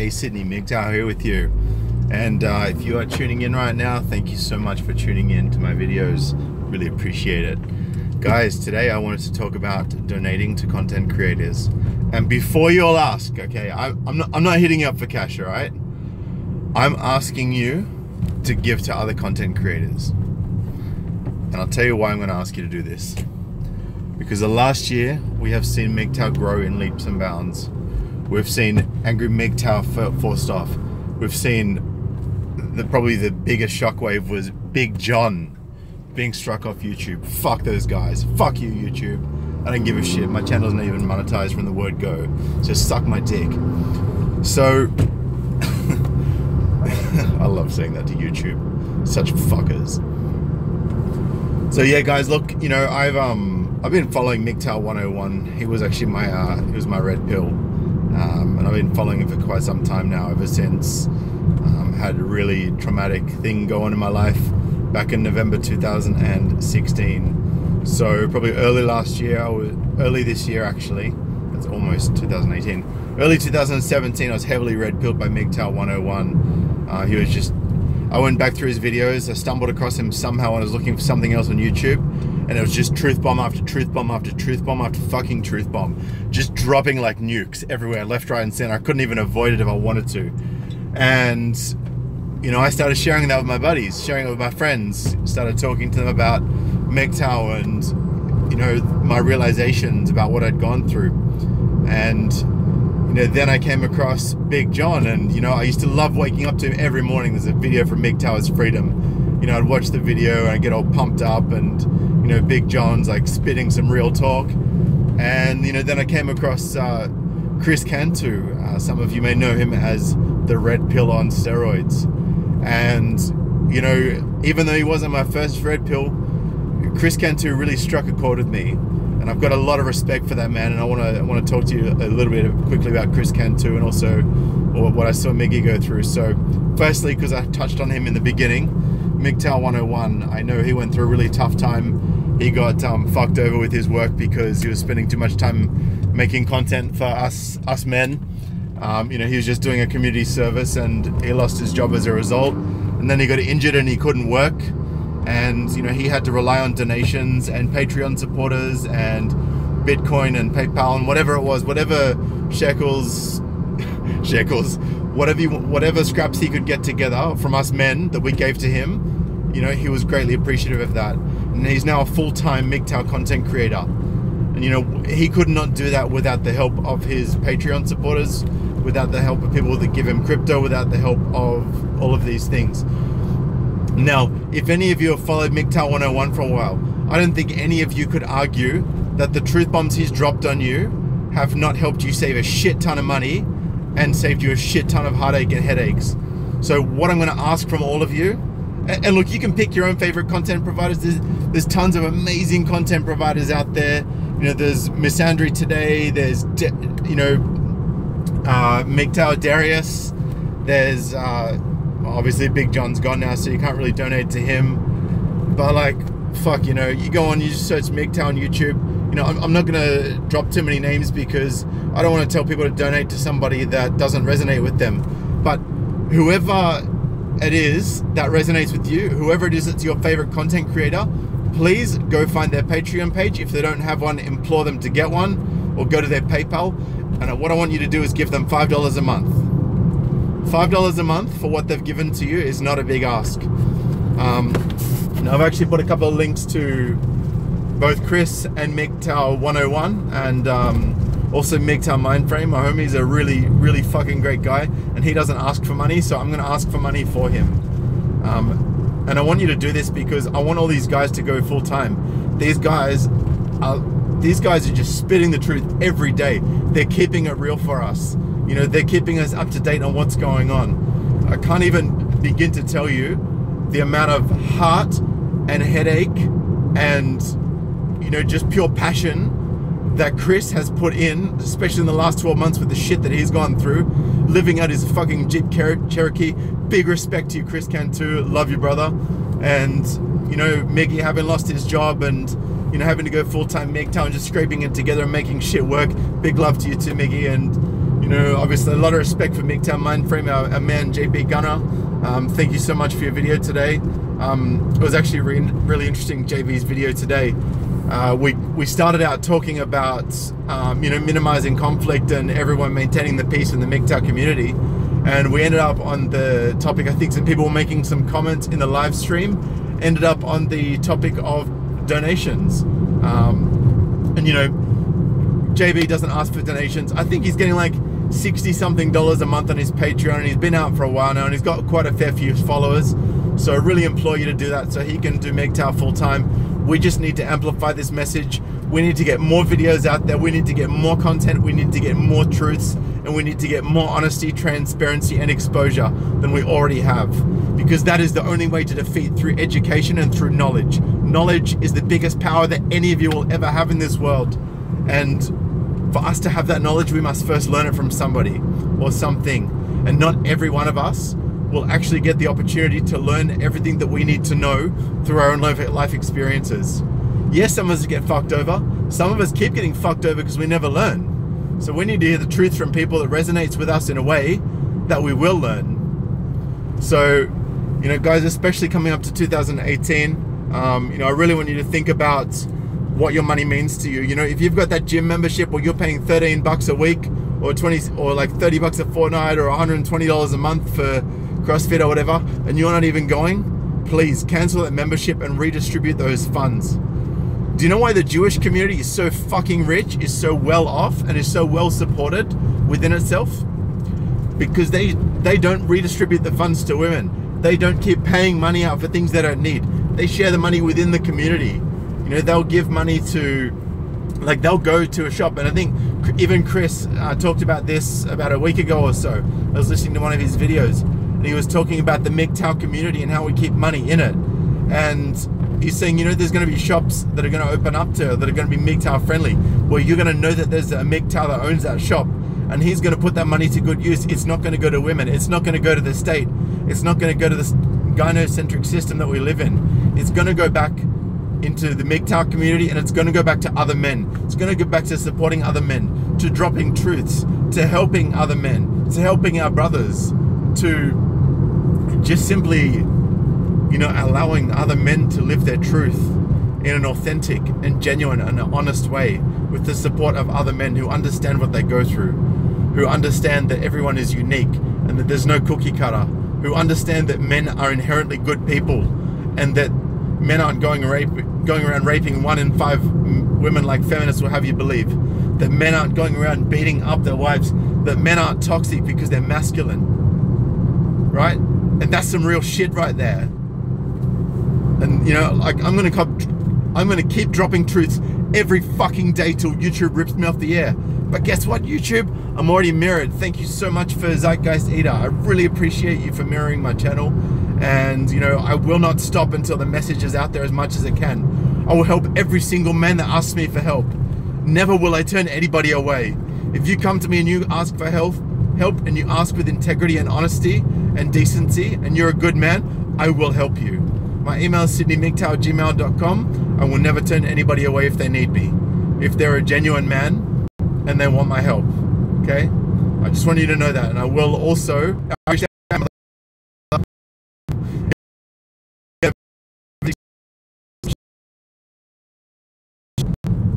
aka Sydney MGTOW here with you. And if you are tuning in right now, thank you so much for tuning in to my videos. Really appreciate it. Guys, today I wanted to talk about donating to content creators. And before you all ask, okay, I'm not hitting you up for cash, all right? I'm asking you to give to other content creators. And I'll tell you why I'm going to ask you to do this. Because the last year, we have seen MGTOW grow in leaps and bounds. We've seen Angry MGTOW forced off. We've seen probably the biggest shockwave was Big John being struck off YouTube. Fuck those guys. Fuck you, YouTube. I don't give a shit. My channel's not even monetized from the word go. Just suck my dick. So, I love saying that to YouTube. Such fuckers. So yeah, guys, look, you know, I've been following MGTOW 101. He was actually my he was my red pill. And I've been following him for quite some time now, ever since had a really traumatic thing go on in my life back in November 2016. So probably early this year actually, it's almost 2018. Early 2017, I was heavily red pilled by MGTOW 101. He was just, I went back through his videos, I stumbled across him somehow and I was looking for something else on YouTube. And it was just truth bomb after truth bomb after truth bomb after fucking truth bomb. Just dropping like nukes everywhere, left, right, and center. I couldn't even avoid it if I wanted to. And, you know, I started sharing that with my buddies, sharing it with my friends, started talking to them about MGTOW and, you know, my realizations about what I'd gone through. And, you know, then I came across Big John, and, you know, I used to love waking up to him every morning. There's a video from MGTOW's Freedom. You know, I'd watch the video and I'd get all pumped up, and, you know, Big John's like spitting some real talk. And, you know, then I came across Chris Cantu. Some of you may know him as the red pill on steroids. And, you know, even though he wasn't my first red pill, Chris Cantu really struck a chord with me. And I've got a lot of respect for that man. And I want to talk to you a little bit quickly about Chris Cantu and also what I saw Miggy go through. So, firstly, because I touched on him in the beginning, MGTOW 101, I know he went through a really tough time. He got fucked over with his work because he was spending too much time making content for us men. You know, he was just doing a community service and he lost his job as a result. And then he got injured and he couldn't work. And, you know, he had to rely on donations and Patreon supporters and Bitcoin and PayPal and whatever it was, whatever whatever scraps he could get together from us men that we gave to him. You know, he was greatly appreciative of that. And he's now a full-time MGTOW content creator. And, you know, he could not do that without the help of his Patreon supporters, without the help of people that give him crypto, without the help of all of these things. Now, if any of you have followed MGTOW 101 for a while, I don't think any of you could argue that the truth bombs he's dropped on you have not helped you save a shit ton of money and saved you a shit ton of heartache and headaches. So what I'm going to ask from all of you, and look, you can pick your own favorite content providers. There's tons of amazing content providers out there. You know, there's Miss Andrew today. There's, you know, MGTOW Darius. There's obviously Big John's gone now, so you can't really donate to him. But like, fuck, you know, you go on, you just search MGTOW on YouTube. You know, I'm not gonna drop too many names because I don't want to tell people to donate to somebody that doesn't resonate with them. But whoever it is that resonates with you, whoever it is that's your favorite content creator, please go find their Patreon page. If they don't have one, implore them to get one, or go to their PayPal. And what I want you to do is give them $5 a month. $5 a month for what they've given to you is not a big ask. Now I've actually put a couple of links to both Chris and MGTOW 101 and also MGTOW Mindframe. My homie's a really, really fucking great guy, and he doesn't ask for money, so I'm going to ask for money for him. And I want you to do this because I want all these guys to go full time. These guys are just spitting the truth every day. They're keeping it real for us. You know, they're keeping us up to date on what's going on. I can't even begin to tell you the amount of heart and headache and, you know, just pure passion that Chris has put in, especially in the last 12 months with the shit that he's gone through, living out his fucking Jeep Cherokee. Big respect to you, Chris Cantu. Love you, brother. And, you know, Miggy having lost his job and, you know, having to go full-time MGTOW and just scraping it together and making shit work. Big love to you too, Miggy. And, You know, obviously a lot of respect for MGTOW Mindframe, our man JP Gunner. Thank you so much for your video today. It was actually really interesting, JV's video today. We started out talking about you know, minimizing conflict and everyone maintaining the peace in the MGTOW community, and we ended up on the topic, I think some people were making some comments in the live stream, ended up on the topic of donations. And you know, JV doesn't ask for donations. I think he's getting like $60-something a month on his Patreon, and he's been out for a while now, and he's got quite a fair few followers. So I really implore you to do that so he can do MGTOW full time. We just need to amplify this message. We need to get more videos out there. We need to get more content. We need to get more truths, and we need to get more honesty, transparency, and exposure than we already have. Because that is the only way to defeat, through education and through knowledge. Knowledge is the biggest power that any of you will ever have in this world. And for us to have that knowledge, we must first learn it from somebody or something. And not every one of us will actually get the opportunity to learn everything that we need to know through our own life experiences. Yes, some of us get fucked over. Some of us keep getting fucked over because we never learn. So we need to hear the truth from people that resonates with us in a way that we will learn. So, you know, guys, especially coming up to 2018, you know, I really want you to think about what your money means to you. You know, if you've got that gym membership, or you're paying 13 bucks a week, or 20, or like 30 bucks a fortnight, or $120 a month for CrossFit or whatever, and you're not even going, please cancel that membership and redistribute those funds. Do you know why the Jewish community is so fucking rich, is so well off, and is so well supported within itself? Because they don't redistribute the funds to women. They don't keep paying money out for things they don't need. They share the money within the community. You know, they'll give money to, like, they'll go to a shop. And I think even Chris talked about this about a week ago or so. I was listening to one of his videos, and he was talking about the MGTOW community and how we keep money in it. And he's saying, you know, there's going to be shops that are going to open up that are going to be MGTOW friendly, where you're going to know that there's a MGTOW that owns that shop, and he's going to put that money to good use. It's not going to go to women. It's not going to go to the state. It's not going to go to this gynocentric system that we live in. It's going to go back into the MGTOW community, and it's going to go back to other men. It's going to go back to supporting other men, to dropping truths, to helping other men, to helping our brothers, to just simply, you know, allowing other men to live their truth in an authentic and genuine and honest way, with the support of other men who understand what they go through, who understand that everyone is unique and that there's no cookie cutter, who understand that men are inherently good people, and that men aren't going around raping 1 in 5 women like feminists will have you believe, that men aren't going around beating up their wives, that men aren't toxic because they're masculine, right? And that's some real shit right there. And you know, like, I'm gonna keep dropping truths every fucking day till YouTube rips me off the air. But guess what, YouTube? I'm already mirrored. Thank you so much for Zeitgeist Eater. I really appreciate you for mirroring my channel. And you know, I will not stop until the message is out there as much as it can. I will help every single man that asks me for help. Never will I turn anybody away. If you come to me and you ask for help, and you ask with integrity and honesty and decency, and you're a good man, I will help you. My email is sydneymgtow@gmail.com. I will never turn anybody away if they need me, if they're a genuine man and they want my help. Okay, I just want you to know that. And I will also I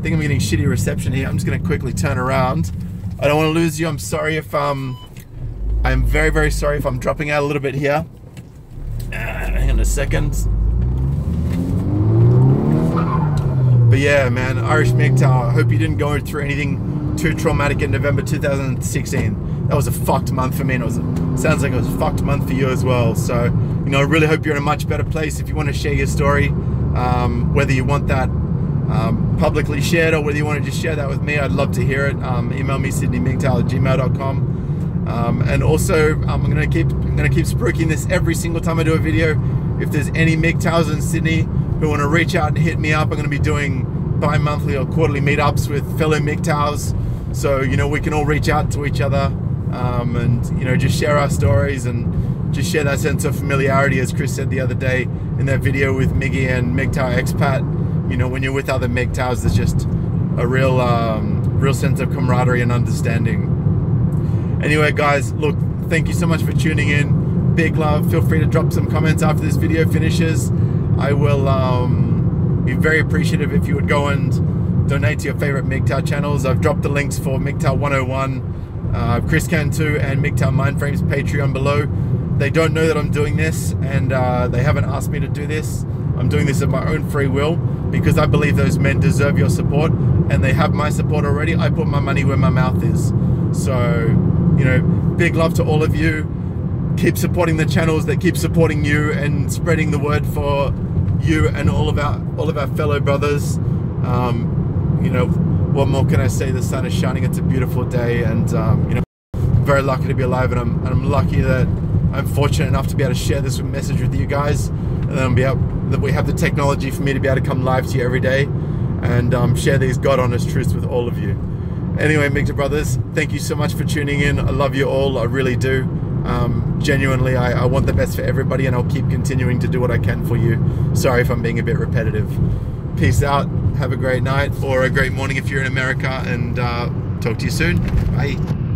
think I'm getting shitty reception here. I'm just going to quickly turn around. I don't want to lose you. I'm sorry if I'm very, very sorry if I'm dropping out a little bit here. Hang on a second. But yeah, man, Irish MGTOW, I hope you didn't go through anything too traumatic in November 2016. That was a fucked month for me, and sounds like it was a fucked month for you as well. So, you know, I really hope you're in a much better place. If you want to share your story, whether you want that publicly shared or whether you want to just share that with me, I'd love to hear it. Email me sydneymgtow@gmail.com. And also, I'm gonna keep spruiking this every single time I do a video. If there's any MGTOWs in Sydney who want to reach out and hit me up, I'm going to be doing bi-monthly or quarterly meetups with fellow MGTOWs. So, you know, we can all reach out to each other and, you know, just share our stories and just share that sense of familiarity, as Chris said the other day in that video with Miggy and MGTOW Expat. You know, when you're with other MGTOWs, there's just a real sense of camaraderie and understanding. Anyway, guys, look, thank you so much for tuning in. Big love. Feel free to drop some comments after this video finishes. I will be very appreciative if you would go and donate to your favorite MGTOW channels. I've dropped the links for MGTOW 101, Chris Can 2, and MGTOW Mindframes Patreon below. They don't know that I'm doing this, and they haven't asked me to do this. I'm doing this of my own free will because I believe those men deserve your support, and they have my support already. I put my money where my mouth is. So, you know, big love to all of you. Keep supporting the channels that keep supporting you and spreading the word for you and all of our fellow brothers. You know, what more can I say? The sun is shining. It's a beautiful day, and you know, I'm very lucky to be alive, and I'm lucky that I'm fortunate enough to be able to share this message with you guys, and then that we have the technology for me to be able to come live to you every day and share these God honest truths with all of you. Anyway, MGTOW brothers, thank you so much for tuning in. I love you all. I really do. Genuinely, I want the best for everybody, and I'll keep continuing to do what I can for you. Sorry if I'm being a bit repetitive. Peace out. Have a great night or a great morning if you're in America, and talk to you soon. Bye.